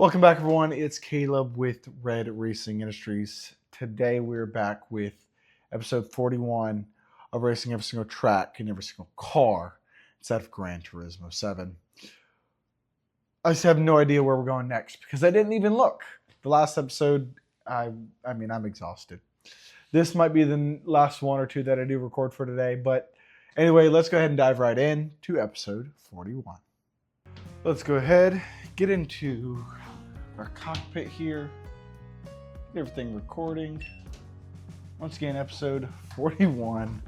Welcome back, everyone. It's Caleb with Red Racing Industries. Today, we're back with episode 41 of racing every single track and every single car inside of Gran Turismo 7. I just have no idea where we're going next because I didn't even look. The last episode, I'm exhausted. This might be the last one or two that I do record for today, but anyway, let's go ahead and dive right in to episode 41. Let's go ahead, get into our cockpit here, get everything recording. Once again, episode 41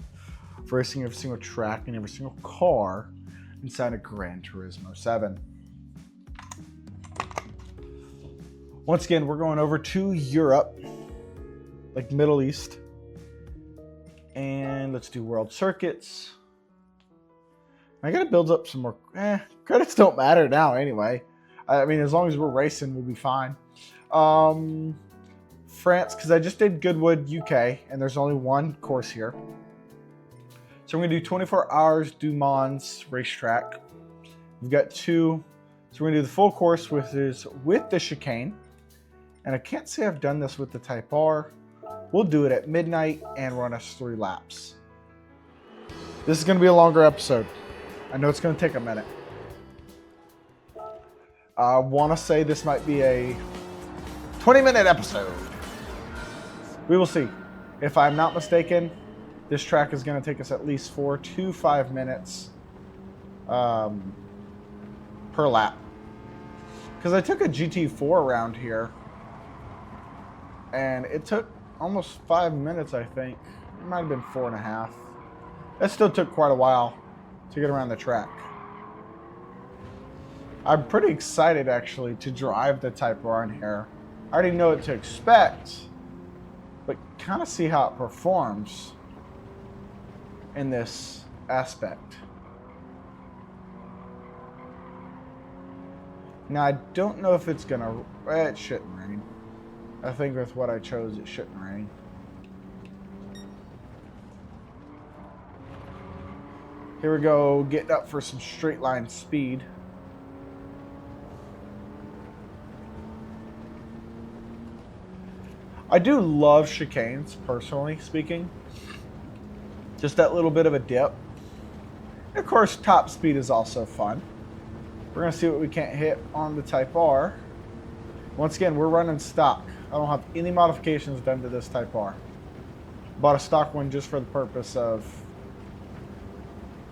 for racing every single track and every single car inside of Gran Turismo 7. Once again, we're going over to Europe, like Middle East, and let's do world circuits. I gotta build up some more. Credits don't matter now anyway. I mean, as long as we're racing, we'll be fine. France, because I just did Goodwood, UK, and there's only one course here. So we're going to do 24 hours Du Mans racetrack. We've got two. So we're going to do the full course with the chicane. And I can't say I've done this with the Type R. We'll do it at midnight and run us 3 laps. This is going to be a longer episode. I know it's going to take a minute. I want to say this might be a 20-minute episode. We will see. If I'm not mistaken, this track is going to take us at least 4 to 5 minutes per lap. Because I took a GT4 around here, and it took almost 5 minutes, I think. It might have been 4.5. That still took quite a while to get around the track. I'm pretty excited, actually, to drive the Type R in here. I already know what to expect, but kind of see how it performs in this aspect. Now, I don't know if it's gonna... It shouldn't rain. I think with what I chose, it shouldn't rain. Here we go, getting up for some straight line speed. I do love chicanes, personally speaking. Just that little bit of a dip. And of course, top speed is also fun. We're going to see what we can't hit on the Type R. Once again, we're running stock. I don't have any modifications done to this Type R. Bought a stock one just for the purpose of,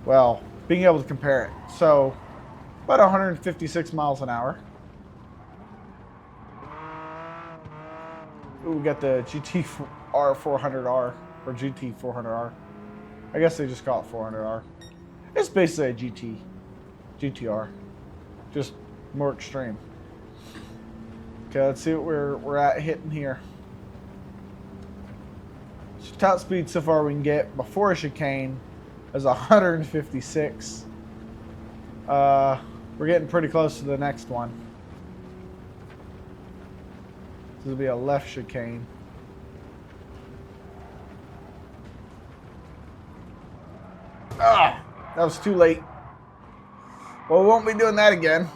well, being able to compare it. So, about 156 miles an hour. Ooh, we got the GT R400R, or GT400R. I guess they just call it 400R. It's basically a GTR, just more extreme. Okay, let's see what we're at hitting here. So top speed so far we can get before a chicane is 156. We're getting pretty close to the next one. This will be a left chicane. Ah, that was too late. Well, we won't be doing that again.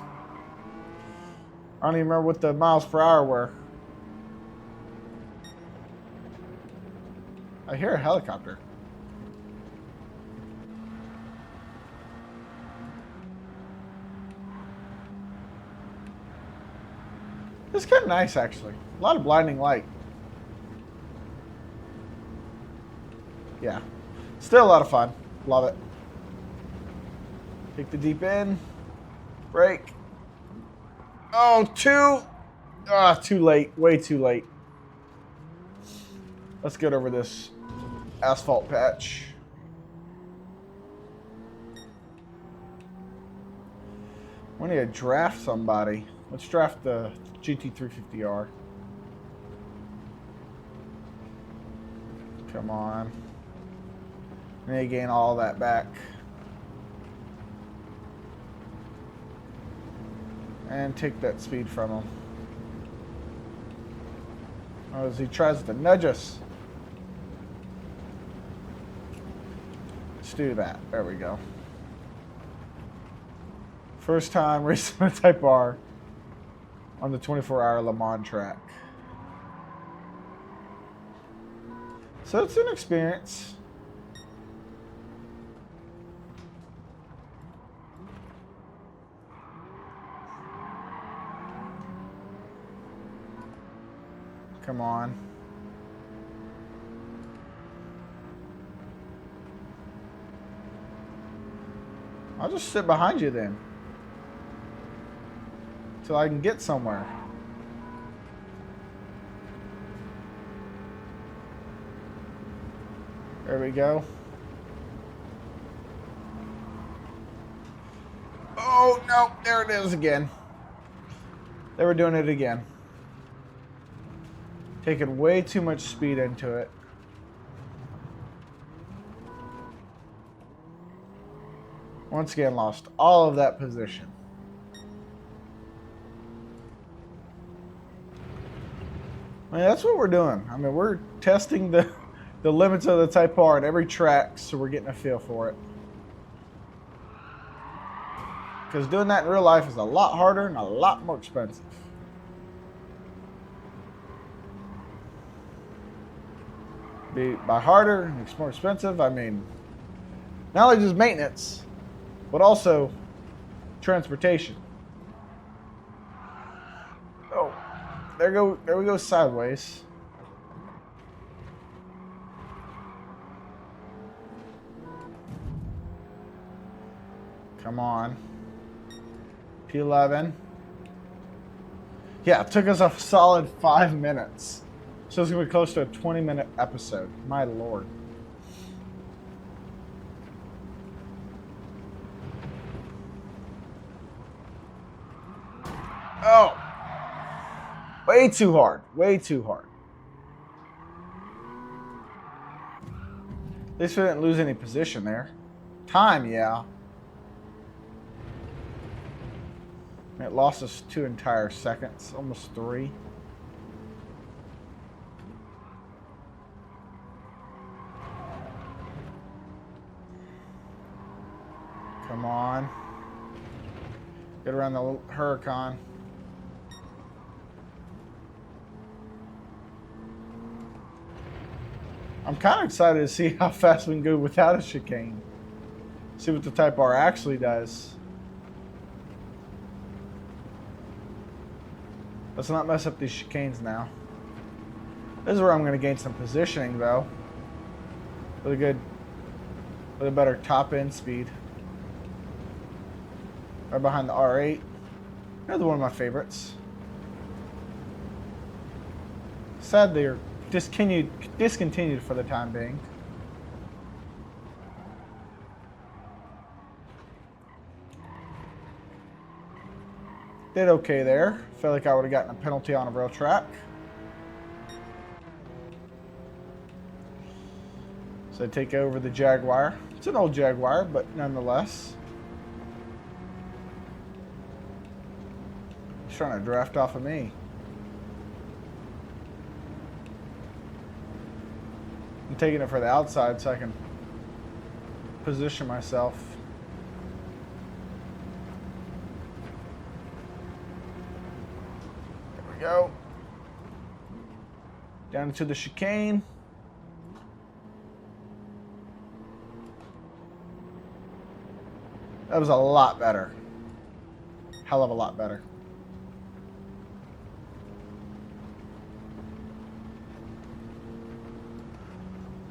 I don't even remember what the miles per hour were. I hear a helicopter. It's kind of nice, actually. A lot of blinding light. Yeah. Still a lot of fun. Love it. Take the deep in. Brake. Oh, too late. Way too late. Let's get over this asphalt patch. We need to draft somebody. Let's draft the GT350R. Come on. We need to gain all that back. And take that speed from him. Oh, as he tries to nudge us. Let's do that. There we go. First time racing a Type R on the 24-hour Le Mans track. So it's an experience. Come on. I'll just sit behind you then. Till I can get somewhere. There we go. Oh, no. There it is again. They were doing it again. Taking way too much speed into it. Once again, lost all of that position. I mean, that's what we're doing. I mean, we're testing the limits of the Type R at every track, so we're getting a feel for it. Because doing that in real life is a lot harder and a lot more expensive. By harder and it's more expensive, I mean not only just maintenance, but also transportation. Oh, there we go sideways. Come on. P11. Yeah, it took us a solid 5 minutes. So it's going to be close to a 20-minute episode. My Lord. Oh. Way too hard. Way too hard. At least we didn't lose any position there. Time, yeah. It lost us 2 entire seconds, almost 3. Come on. Get around the Huracan. I'm kind of excited to see how fast we can go without a chicane. See what the Type R actually does. Let's not mess up these chicanes now. This is where I'm going to gain some positioning, though. With a better top-end speed. Right behind the R8. Another one of my favorites. Sad they're discontinued for the time being. Did okay there. Felt like I would have gotten a penalty on a real track. So I take over the Jaguar. It's an old Jaguar, but nonetheless. He's trying to draft off of me. I'm taking it for the outside so I can position myself. There we go. Down into the chicane. That was a lot better. Hell of a lot better.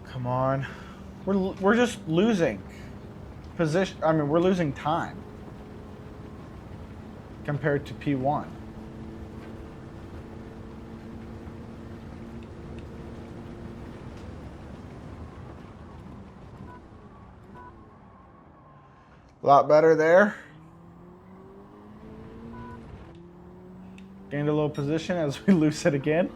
Come on. We're just losing position. I mean, we're losing time compared to P1. A lot better there. Gained a little position as we lose it again.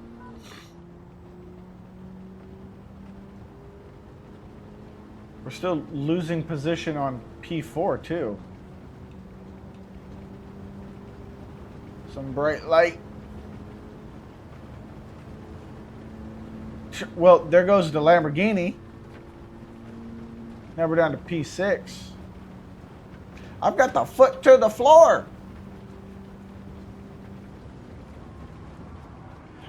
We're still losing position on P4 too. Some bright light. Well, there goes the Lamborghini. Now we're down to P6. I've got the foot to the floor.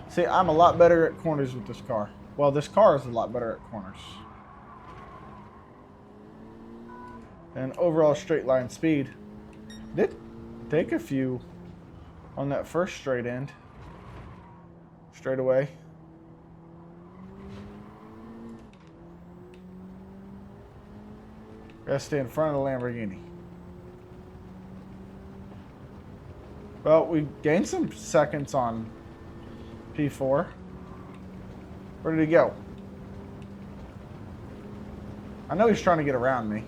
See, I'm a lot better at corners with this car. Well, this car is a lot better at corners. And overall straight line speed. Did take a few on that first straight end. Straight away. Gotta stay in front of the Lamborghini. Well, we gained some seconds on P4. Where did he go? I know he's trying to get around me.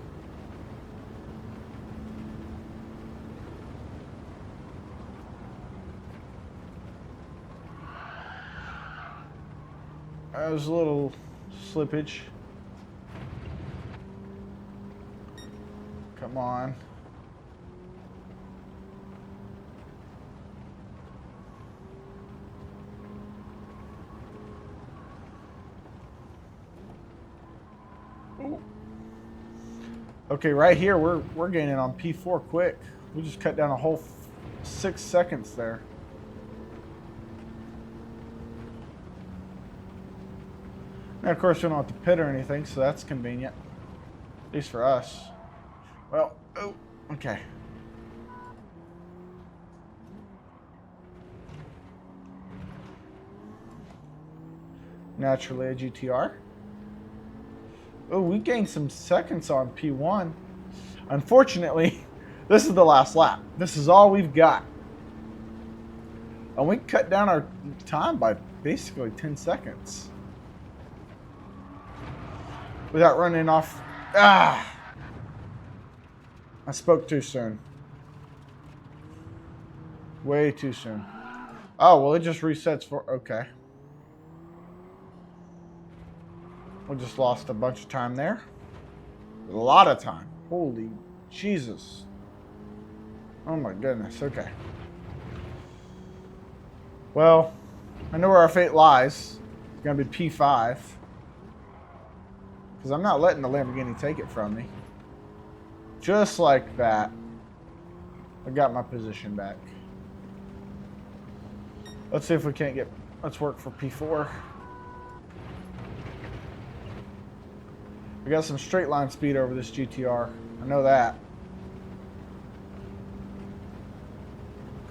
That was a little slippage. Come on. Ooh. Okay, right here we're gaining on P4 quick. We just cut down a whole 6 seconds there. Now, of course, we don't have to pit or anything, so that's convenient. At least for us. Well, oh, okay. Naturally a GTR. Oh, we gained some seconds on P1. Unfortunately, this is the last lap. This is all we've got. And we cut down our time by basically 10 seconds. Without running off. I spoke too soon. Way too soon. Oh, well, it just resets for... Okay. We just lost a bunch of time there. A lot of time. Holy Jesus. Oh, my goodness. Okay. Well, I know where our fate lies. It's going to be P5. Because I'm not letting the Lamborghini take it from me. Just like that. I got my position back. Let's see if we can't get... Let's work for P4. We got some straight line speed over this GTR. I know that.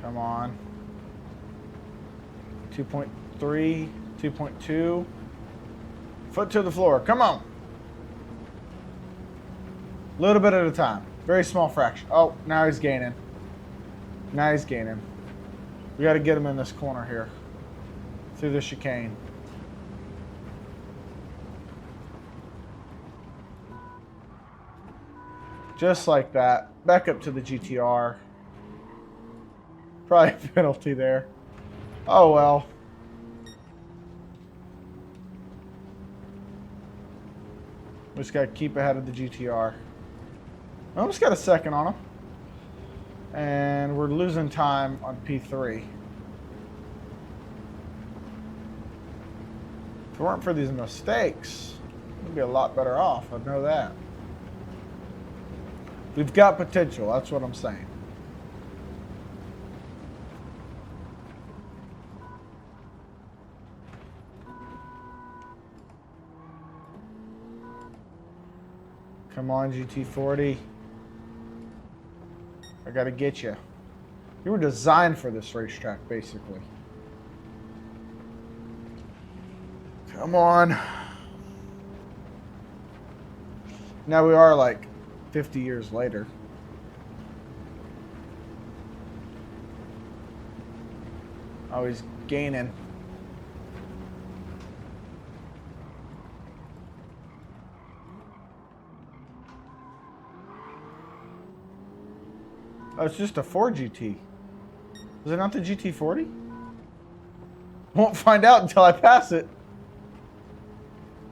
Come on. 2.3, 2.2. Foot to the floor. Come on. A little bit at a time. Very small fraction. Oh, now he's gaining. Now he's gaining. We got to get him in this corner here. Through the chicane. Just like that. Back up to the GTR. Probably a penalty there. Oh well. We just got to keep ahead of the GTR. Almost got a second on him. And we're losing time on P3. If it weren't for these mistakes, we'd be a lot better off. I know that. We've got potential. That's what I'm saying. Come on, GT40. I gotta get you. You were designed for this racetrack, basically. Come on. Now we are like 50 years later. Oh, he's gaining. Oh, it's just a 4GT. Is it not the GT40? Won't find out until I pass it.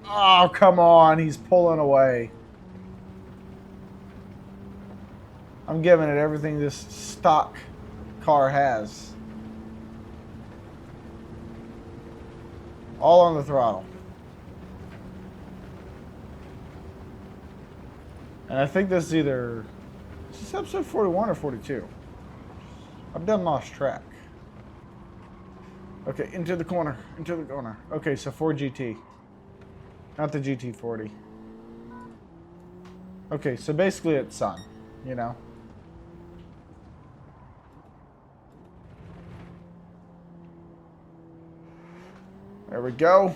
Oh, come on. He's pulling away. I'm giving it everything this stock car has. All on the throttle. And I think this is either... Is this episode 41 or 42? I've done lost track. Okay, into the corner. Into the corner. Okay, so Ford GT. Not the GT40. Okay, so basically it's Sun, you know. There we go.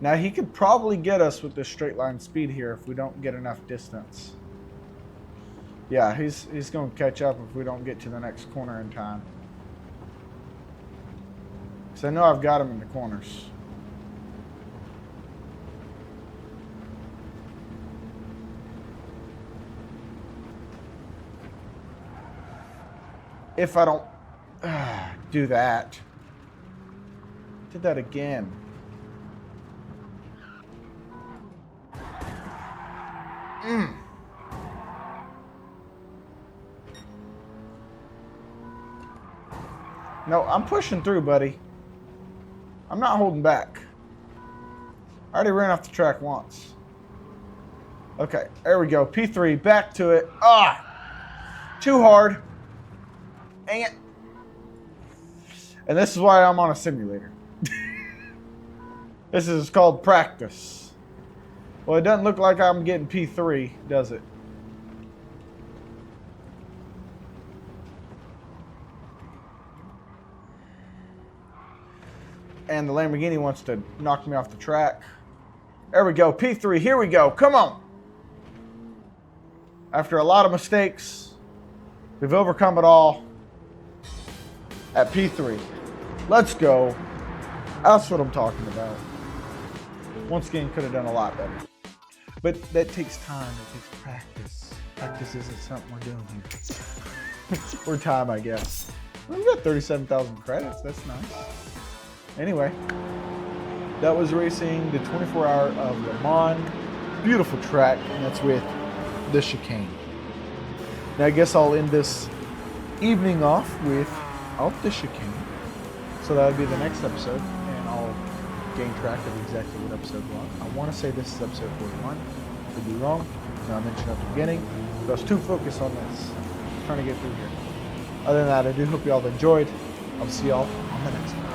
Now he could probably get us with this straight line speed here if we don't get enough distance. Yeah, he's going to catch up if we don't get to the next corner in time. So I know I've got him in the corners. If I don't do that. Did that again. No, I'm pushing through, buddy. I'm not holding back. I already ran off the track once. Okay, there we go. P3, back to it. Too hard. Dang it. And this is why I'm on a simulator. This is called practice. Well, it doesn't look like I'm getting P3, does it? And the Lamborghini wants to knock me off the track. There we go, P3, here we go, come on. After a lot of mistakes, we've overcome it all at P3. Let's go. That's what I'm talking about. Once again, could have done a lot better. But that takes time, it takes practice. Practice isn't something we're doing here. Or time, I guess. We've got 37,000 credits, that's nice. Anyway, that was racing the 24-hour of Le Mans. Beautiful track, and that's with the chicane. Now I guess I'll end this evening off without the chicane. So that would be the next episode, and I'll gain track of exactly what episode we're on. I want to say this is episode 41. Could be wrong. No, I mentioned at the beginning. But I was too focused on this. I'm trying to get through here. Other than that, I do hope you all enjoyed. I'll see y'all on the next one.